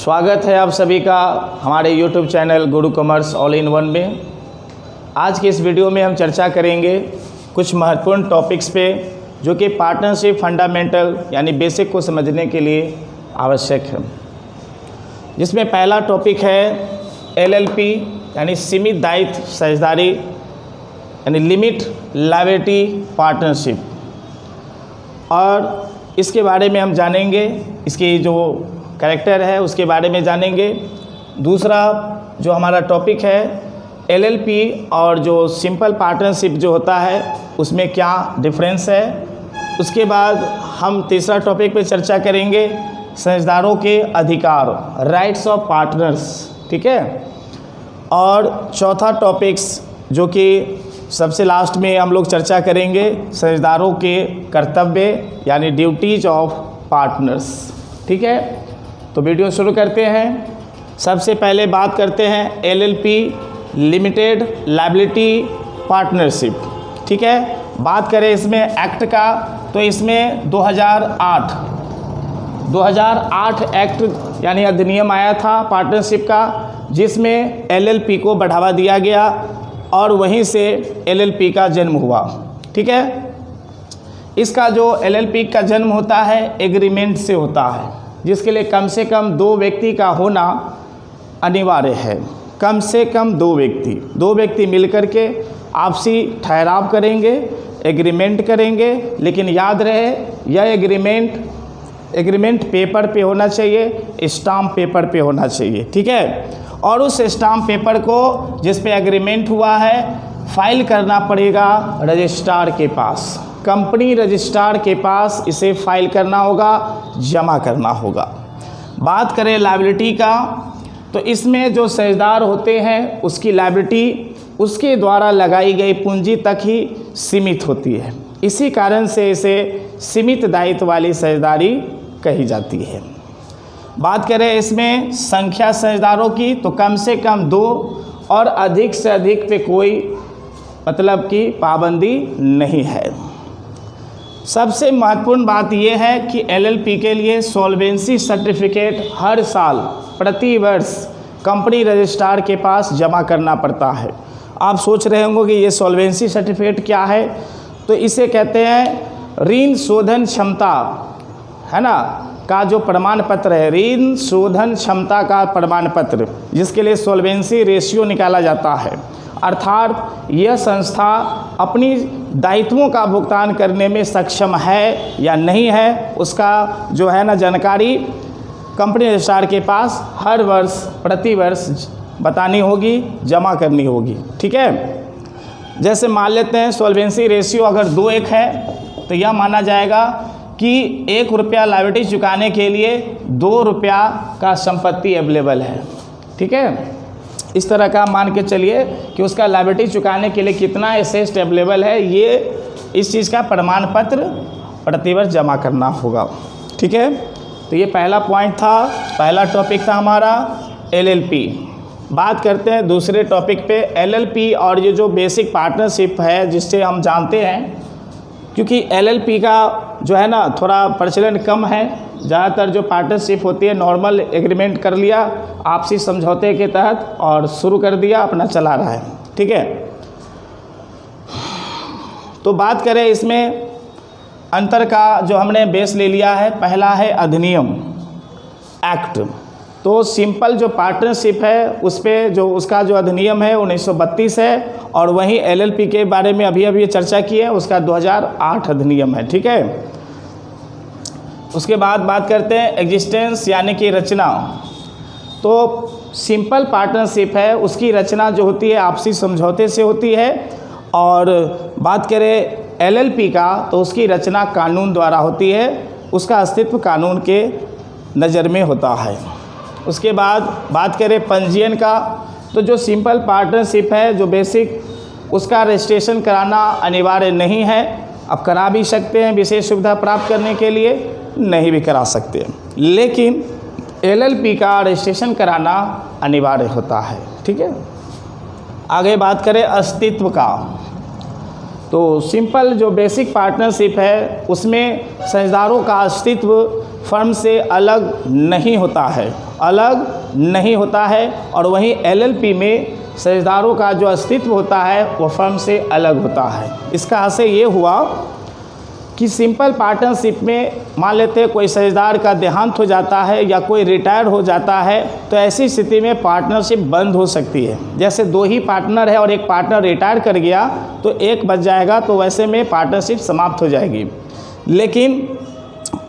स्वागत है आप सभी का हमारे YouTube channel Guru commerce all in one में। आज के इस वीडियो में हम चर्चा करेंगे कुछ महत्वपूर्ण टॉपिक्स पे जो कि पार्टनरशिप फंडामेंटल यानी बेसिक को समझने के लिए आवश्यक है। जिसमें पहला टॉपिक है LLP यानी सीमित दायित्व साझेदारी यानी लिमिट लायबिलिटी पार्टनरशिप, और इसके बारे में हम जानेंगे, इसकी जो कैरेक्टर है उसके बारे में जानेंगे। दूसरा जो हमारा टॉपिक है LLP और जो सिंपल पार्टनरशिप जो होता है उसमें क्या डिफरेंस है। उसके बाद हम तीसरा टॉपिक पे चर्चा करेंगे साझेदारों के अधिकार, राइट्स ऑफ पार्टनर्स, ठीक है। और चौथा टॉपिक्स जो कि सबसे लास्ट में हम लोग चर्चा करेंगे साझेदारों के कर्तव्य यानी ड्यूटीज ऑफ पार्टनर्स, ठीक है। तो वीडियो शुरू करते हैं। सबसे पहले बात करते हैं LLP लिमिटेड लायबिलिटी पार्टनरशिप, ठीक है। बात करें इसमें एक्ट का तो इसमें 2008 एक्ट यानी अधिनियम आया था पार्टनरशिप का, जिसमें LLP को बढ़ावा दिया गया और वहीं से LLP का जन्म हुआ, ठीक है। इसका जो LLP का जन्म होता है एग्रीमेंट से होता है, जिसके लिए कम से कम 2 व्यक्ति का होना अनिवार्य है। कम से कम 2 व्यक्ति मिलकर के आपसी ठहराव करेंगे, एग्रीमेंट करेंगे। लेकिन याद रहे यह एग्रीमेंट पेपर पे होना चाहिए, स्टाम्प पेपर पे होना चाहिए, ठीक है। और उस स्टाम्प पेपर को जिस पे एग्रीमेंट हुआ है फाइल करना पड़ेगा रजिस्ट्रार के पास, कंपनी रजिस्ट्रार के पास इसे फाइल करना होगा, जमा करना होगा। बात करें लायबिलिटी का तो इसमें जो साझेदार होते हैं उसकी लायबिलिटी उसके द्वारा लगाई गई पूंजी तक ही सीमित होती है। इसी कारण से इसे सीमित दायित्व वाली साझेदारी कही जाती है। बात करें इसमें संख्या साझेदारों की तो कम से कम 2 और अधिक से अधिक पे कोई मतलब की पाबंदी नहीं है। सबसे महत्वपूर्ण बात यह है कि LLP के लिए सॉल्वेंसी सर्टिफिकेट हर साल प्रति वर्ष कंपनी रजिस्ट्रार के पास जमा करना पड़ता है। आप सोच रहे होंगे कि ये सॉल्वेंसी सर्टिफिकेट क्या है, तो इसे कहते हैं ऋण शोधन क्षमता, है ना, का जो प्रमाण पत्र है, ऋण शोधन क्षमता का प्रमाण पत्र, जिसके लिए सॉल्वेंसी रेशियो निकाला जाता है। अर्थात यह संस्था अपनी दायित्वों का भुगतान करने में सक्षम है या नहीं है, उसका जो है ना जानकारी कंपनी रजिस्ट्रार के पास हर वर्ष प्रति वर्ष बतानी होगी, जमा करनी होगी, ठीक है। जैसे मान लेते हैं सॉल्वेंसी रेशियो अगर 2:1 है तो यह माना जाएगा कि 1 रुपया लायबिलिटी चुकाने के लिए 2 रुपया का संपत्ति अवेलेबल है, ठीक है। इस तरह का मान के चलिए कि उसका लायबिलिटी चुकाने के लिए कितना एसेट अवेलेबल है, ये इस चीज़ का प्रमाण पत्र प्रतिवर्ष जमा करना होगा, ठीक है। तो ये पहला पॉइंट था, पहला टॉपिक था हमारा LLP। बात करते हैं दूसरे टॉपिक पे LLP और ये जो बेसिक पार्टनरशिप है जिससे हम जानते हैं, क्योंकि LLP का जो है ना थोड़ा प्रचलन कम है। ज़्यादातर जो पार्टनरशिप होती है नॉर्मल एग्रीमेंट कर लिया आपसी समझौते के तहत और शुरू कर दिया, अपना चला रहा है, ठीक है। तो बात करें इसमें अंतर का जो हमने बेस ले लिया है, पहला है अधिनियम एक्ट। तो सिंपल जो पार्टनरशिप है उस पर जो उसका जो अधिनियम है 1932 है, और वहीं LLP के बारे में अभी चर्चा की है, उसका 2008 अधिनियम है, ठीक है। उसके बाद बात करते हैं एग्जिस्टेंस यानी कि रचना। तो सिंपल पार्टनरशिप है उसकी रचना जो होती है आपसी समझौते से होती है, और बात करें LLP का तो उसकी रचना कानून द्वारा होती है, उसका अस्तित्व कानून के नज़र में होता है। उसके बाद बात करें पंजीयन का तो जो सिंपल पार्टनरशिप है जो बेसिक, उसका रजिस्ट्रेशन कराना अनिवार्य नहीं है। अब करा भी सकते हैं विशेष सुविधा प्राप्त करने के लिए, नहीं भी करा सकते, लेकिन LLP का रजिस्ट्रेशन कराना अनिवार्य होता है, ठीक है। आगे बात करें अस्तित्व का तो सिंपल जो बेसिक पार्टनरशिप है उसमें साझेदारों का अस्तित्व फर्म से अलग नहीं होता है। अलग नहीं होता है, और वहीं एलएलपी में साझेदारों का जो अस्तित्व होता है वो फर्म से अलग होता है। इसका आशय ये हुआ कि सिंपल पार्टनरशिप में मान लेते हैं कोई साझेदार का देहांत हो जाता है या कोई रिटायर हो जाता है, तो ऐसी स्थिति में पार्टनरशिप बंद हो सकती है। जैसे 2 ही पार्टनर है और एक पार्टनर रिटायर कर गया तो एक बच जाएगा, तो वैसे में पार्टनरशिप समाप्त हो जाएगी। लेकिन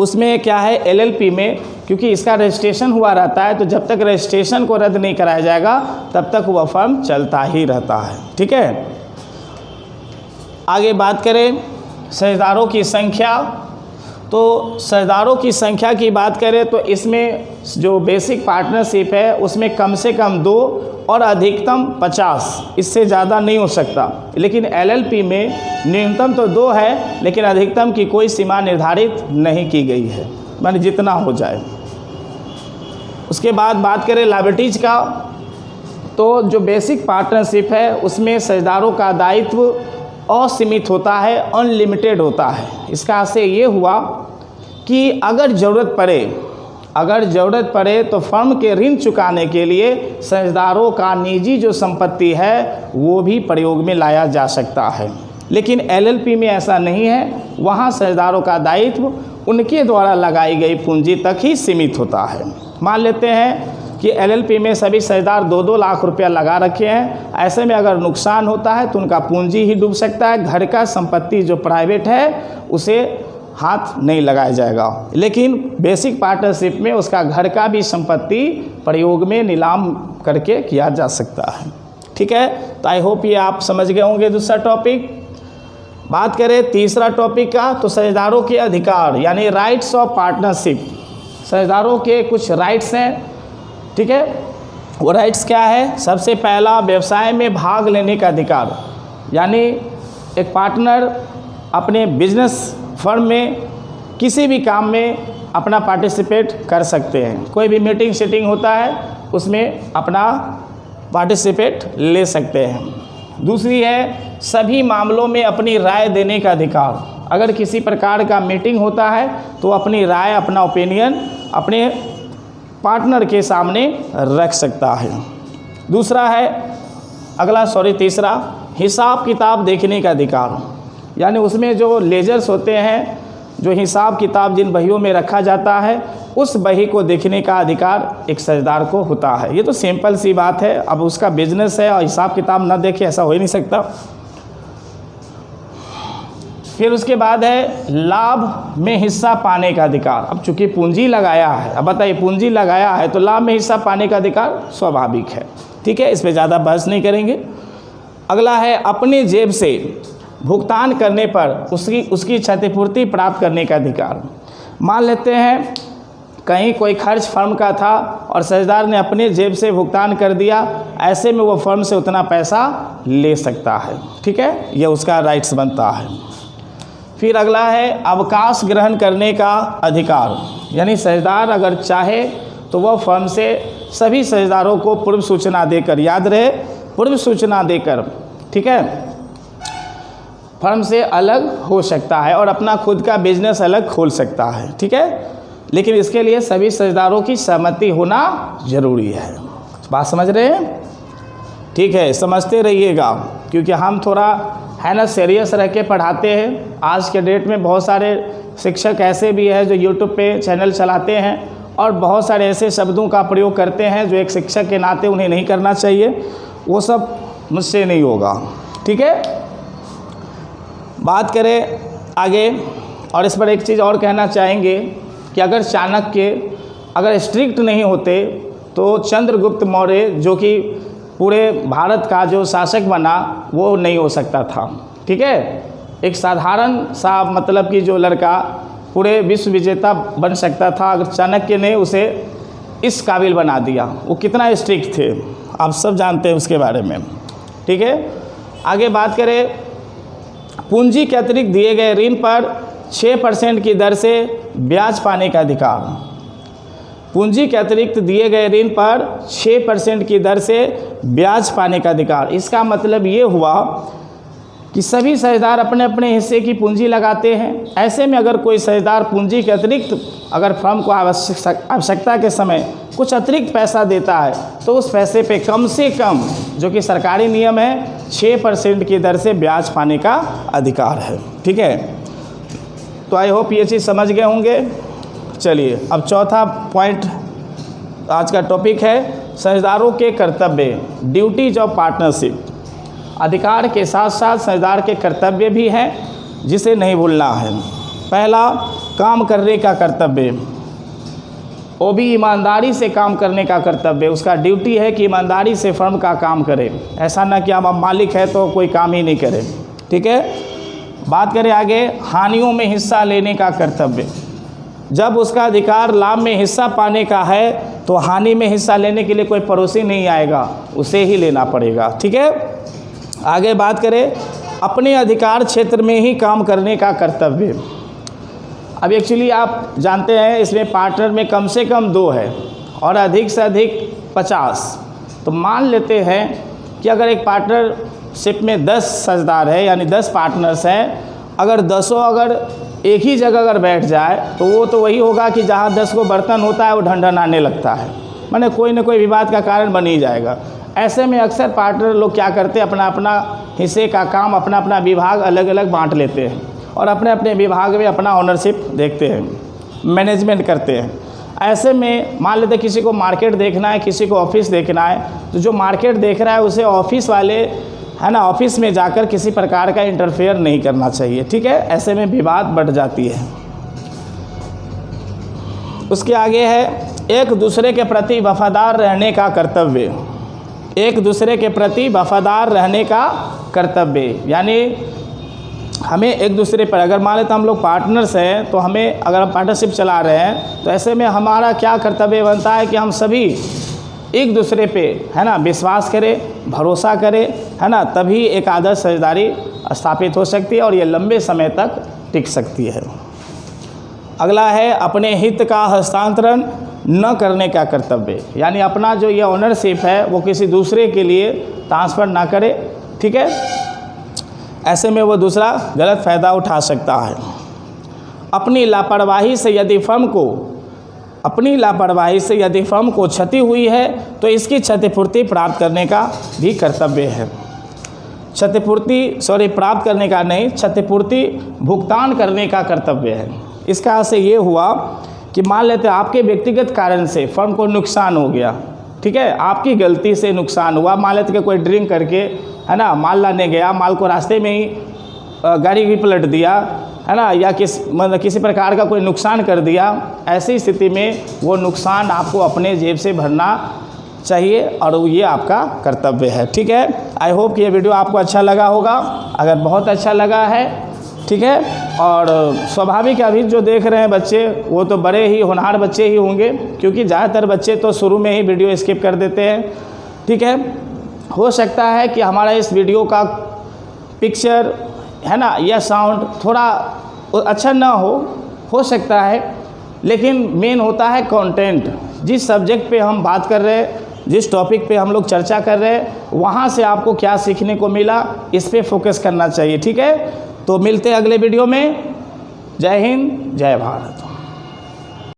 उसमें क्या है, एलएलपी में क्योंकि इसका रजिस्ट्रेशन हुआ रहता है, तो जब तक रजिस्ट्रेशन को रद्द नहीं कराया जाएगा तब तक वह फर्म चलता ही रहता है। ठीक है, आगे बात करें साझेदारों की संख्या। तो साझेदारों की संख्या की बात करें तो इसमें जो बेसिक पार्टनरशिप है उसमें कम से कम 2 और अधिकतम 50, इससे ज़्यादा नहीं हो सकता। लेकिन एलएलपी में न्यूनतम तो 2 है, लेकिन अधिकतम की कोई सीमा निर्धारित नहीं की गई है, माने जितना हो जाए। उसके बाद बात करें लायबिलिटीज़ का, तो जो बेसिक पार्टनरशिप है उसमें साझेदारों का दायित्व असीमित होता है, अनलिमिटेड होता है। इसका आशय ये हुआ कि अगर ज़रूरत पड़े तो फर्म के ऋण चुकाने के लिए साझेदारों का निजी जो संपत्ति है वो भी प्रयोग में लाया जा सकता है। लेकिन एलएलपी में ऐसा नहीं है, वहाँ साझेदारों का दायित्व उनके द्वारा लगाई गई पूंजी तक ही सीमित होता है। मान लेते हैं कि एलएलपी में सभी साझेदार 2-2 लाख रुपया लगा रखे हैं, ऐसे में अगर नुकसान होता है तो उनका पूंजी ही डूब सकता है। घर का संपत्ति जो प्राइवेट है उसे हाथ नहीं लगाया जाएगा, लेकिन बेसिक पार्टनरशिप में उसका घर का भी संपत्ति प्रयोग में नीलाम करके किया जा सकता है। ठीक है, तो आई होप ये आप समझ गए होंगे दूसरा टॉपिक। बात करें तीसरा टॉपिक का, तो साझेदारों के अधिकार यानी राइट्स ऑफ पार्टनरशिप। साझेदारों के कुछ राइट्स हैं। ठीक है, वो राइट्स क्या है? सबसे पहला, व्यवसाय में भाग लेने का अधिकार, यानी एक पार्टनर अपने बिजनेस फर्म में किसी भी काम में अपना पार्टिसिपेट कर सकते हैं। कोई भी मीटिंग सीटिंग होता है उसमें अपना पार्टिसिपेट ले सकते हैं। दूसरी है सभी मामलों में अपनी राय देने का अधिकार। अगर किसी प्रकार का मीटिंग होता है तो अपनी राय, अपना ओपिनियन अपने पार्टनर के सामने रख सकता है। दूसरा है तीसरा, हिसाब किताब देखने का अधिकार, यानी उसमें जो लेजर्स होते हैं, जो हिसाब किताब जिन बहियों में रखा जाता है, उस बही को देखने का अधिकार एक साझेदार को होता है। ये तो सिंपल सी बात है, अब उसका बिजनेस है और हिसाब किताब ना देखे ऐसा हो ही नहीं सकता। फिर उसके बाद है लाभ में हिस्सा पाने का अधिकार। अब चूंकि पूंजी लगाया है, अब बताइए पूंजी लगाया है तो लाभ में हिस्सा पाने का अधिकार स्वाभाविक है। ठीक है, इस पे ज़्यादा बहस नहीं करेंगे। अगला है अपने जेब से भुगतान करने पर उसकी क्षतिपूर्ति प्राप्त करने का अधिकार। मान लेते हैं कहीं कोई खर्च फर्म का था और साझेदार ने अपने जेब से भुगतान कर दिया, ऐसे में वो फर्म से उतना पैसा ले सकता है। ठीक है, यह उसका राइट्स बनता है। फिर अगला है अवकाश ग्रहण करने का अधिकार, यानी साझेदार अगर चाहे तो वह फर्म से सभी साझेदारों को पूर्व सूचना देकर, याद रहे पूर्व सूचना देकर, ठीक है, फर्म से अलग हो सकता है और अपना खुद का बिजनेस अलग खोल सकता है। ठीक है, लेकिन इसके लिए सभी साझेदारों की सहमति होना जरूरी है। बात समझ रहे हैं? ठीक है, समझते रहिएगा, क्योंकि हम थोड़ा है ना सीरियस रह के पढ़ाते हैं। आज के डेट में बहुत सारे शिक्षक ऐसे भी हैं जो यूट्यूब पे चैनल चलाते हैं और बहुत सारे ऐसे शब्दों का प्रयोग करते हैं जो एक शिक्षक के नाते उन्हें नहीं करना चाहिए। वो सब मुझसे नहीं होगा। ठीक है, बात करें आगे, और इस पर एक चीज़ और कहना चाहेंगे कि अगर चाणक्य अगर स्ट्रिक्ट नहीं होते तो चंद्रगुप्त मौर्य जो कि पूरे भारत का जो शासक बना वो नहीं हो सकता था। ठीक है, एक साधारण सा मतलब कि जो लड़का पूरे विश्व विजेता बन सकता था, अगर चाणक्य ने उसे इस काबिल बना दिया। वो कितना स्ट्रिक्ट थे आप सब जानते हैं उसके बारे में। ठीक है, आगे बात करें पूंजी के अतिरिक्त दिए गए ऋण पर 6% की दर से ब्याज पाने का अधिकार। पूंजी के अतिरिक्त दिए गए ऋण पर 6% की दर से ब्याज पाने का अधिकार। इसका मतलब ये हुआ कि सभी साझेदार अपने अपने हिस्से की पूंजी लगाते हैं। ऐसे में अगर कोई साझेदार पूंजी के अतिरिक्त अगर फर्म को आवश्यकता के समय कुछ अतिरिक्त पैसा देता है तो उस पैसे पे कम से कम, जो कि सरकारी नियम है, 6% की दर से ब्याज पाने का अधिकार है। ठीक है, तो आई होप ये चीज़ समझ गए होंगे। चलिए अब चौथा पॉइंट आज का टॉपिक है साझेदारों के कर्तव्य, ड्यूटीज ऑफ पार्टनरशिप। अधिकार के साथ साथ साझेदार के कर्तव्य भी हैं जिसे नहीं भूलना है। पहला, काम करने का कर्तव्य, वो भी ईमानदारी से काम करने का कर्तव्य। उसका ड्यूटी है कि ईमानदारी से फर्म का काम करे, ऐसा ना कि हम मालिक है तो कोई काम ही नहीं करे। ठीक है, बात करें आगे, हानियों में हिस्सा लेने का कर्तव्य। जब उसका अधिकार लाभ में हिस्सा पाने का है तो हानि में हिस्सा लेने के लिए कोई पड़ोसी नहीं आएगा, उसे ही लेना पड़ेगा। ठीक है, आगे बात करें, अपने अधिकार क्षेत्र में ही काम करने का कर्तव्य। अब एक्चुअली आप जानते हैं इसमें पार्टनर में कम से कम 2 है और अधिक से अधिक 50। तो मान लेते हैं कि अगर एक पार्टनरशिप में 10 साझेदार है, यानी 10 पार्टनर्स हैं, अगर 10 अगर एक ही जगह अगर बैठ जाए तो वो तो वही होगा कि जहाँ 10 को बर्तन होता है वो ढंढन आने लगता है, माने कोई ना कोई विवाद का कारण बन ही जाएगा। ऐसे में अक्सर पार्टनर लोग क्या करते हैं, अपना अपना हिस्से का काम, अपना अपना विभाग अलग अलग बांट लेते हैं और अपने अपने विभाग में अपना ओनरशिप देखते हैं, मैनेजमेंट करते हैं। ऐसे में मान लेते किसी को मार्केट देखना है, किसी को ऑफिस देखना है, तो जो मार्केट देख रहा है उसे ऑफिस वाले, है ना, ऑफिस में जाकर किसी प्रकार का इंटरफेयर नहीं करना चाहिए। ठीक है, ऐसे में विवाद बढ़ जाती है। उसके आगे है एक दूसरे के प्रति वफादार रहने का कर्तव्य। एक दूसरे के प्रति वफादार रहने का कर्तव्य, यानी हमें एक दूसरे पर, अगर मान लेते हम लोग पार्टनर्स हैं तो हमें, अगर हम पार्टनरशिप चला रहे हैं तो ऐसे में हमारा क्या कर्तव्य बनता है कि हम सभी एक दूसरे पे, है ना, विश्वास करें, भरोसा करें, है ना, तभी एक आदर्श साझेदारी स्थापित हो सकती है और ये लंबे समय तक टिक सकती है। अगला है अपने हित का हस्तांतरण न करने का कर्तव्य, यानी अपना जो ये ओनरशिप है वो किसी दूसरे के लिए ट्रांसफ़र ना करे। ठीक है, ऐसे में वो दूसरा गलत फ़ायदा उठा सकता है। अपनी लापरवाही से यदि फर्म को क्षति हुई है तो इसकी क्षतिपूर्ति प्राप्त करने का भी कर्तव्य है। प्राप्त करने का नहीं, क्षतिपूर्ति भुगतान करने का कर्तव्य है। इसका अर्थ ये हुआ कि मान लेते आपके व्यक्तिगत कारण से फर्म को नुकसान हो गया, ठीक है, आपकी गलती से नुकसान हुआ। मान लेते कि कोई ड्रिंक करके, है ना, माल लाने गया, माल को रास्ते में ही गाड़ी भी पलट दिया, है ना, या किसी प्रकार का कोई नुकसान कर दिया। ऐसी स्थिति में वो नुकसान आपको अपने जेब से भरना चाहिए और ये आपका कर्तव्य है। ठीक है, आई होप कि ये वीडियो आपको अच्छा लगा होगा। अगर बहुत अच्छा लगा है, ठीक है, और स्वाभाविक अभी जो देख रहे हैं बच्चे वो तो बड़े ही होनहार बच्चे ही होंगे, क्योंकि ज़्यादातर बच्चे तो शुरू में ही वीडियो स्किप कर देते हैं। ठीक है, हो सकता है कि हमारा इस वीडियो का पिक्चर, है ना, या साउंड थोड़ा अच्छा ना हो सकता है, लेकिन मेन होता है कंटेंट। जिस सब्जेक्ट पे हम बात कर रहे हैं, जिस टॉपिक पे हम लोग चर्चा कर रहे हैं, वहाँ से आपको क्या सीखने को मिला, इस पे फोकस करना चाहिए। ठीक है, तो मिलते हैं अगले वीडियो में। जय हिंद, जय भारत।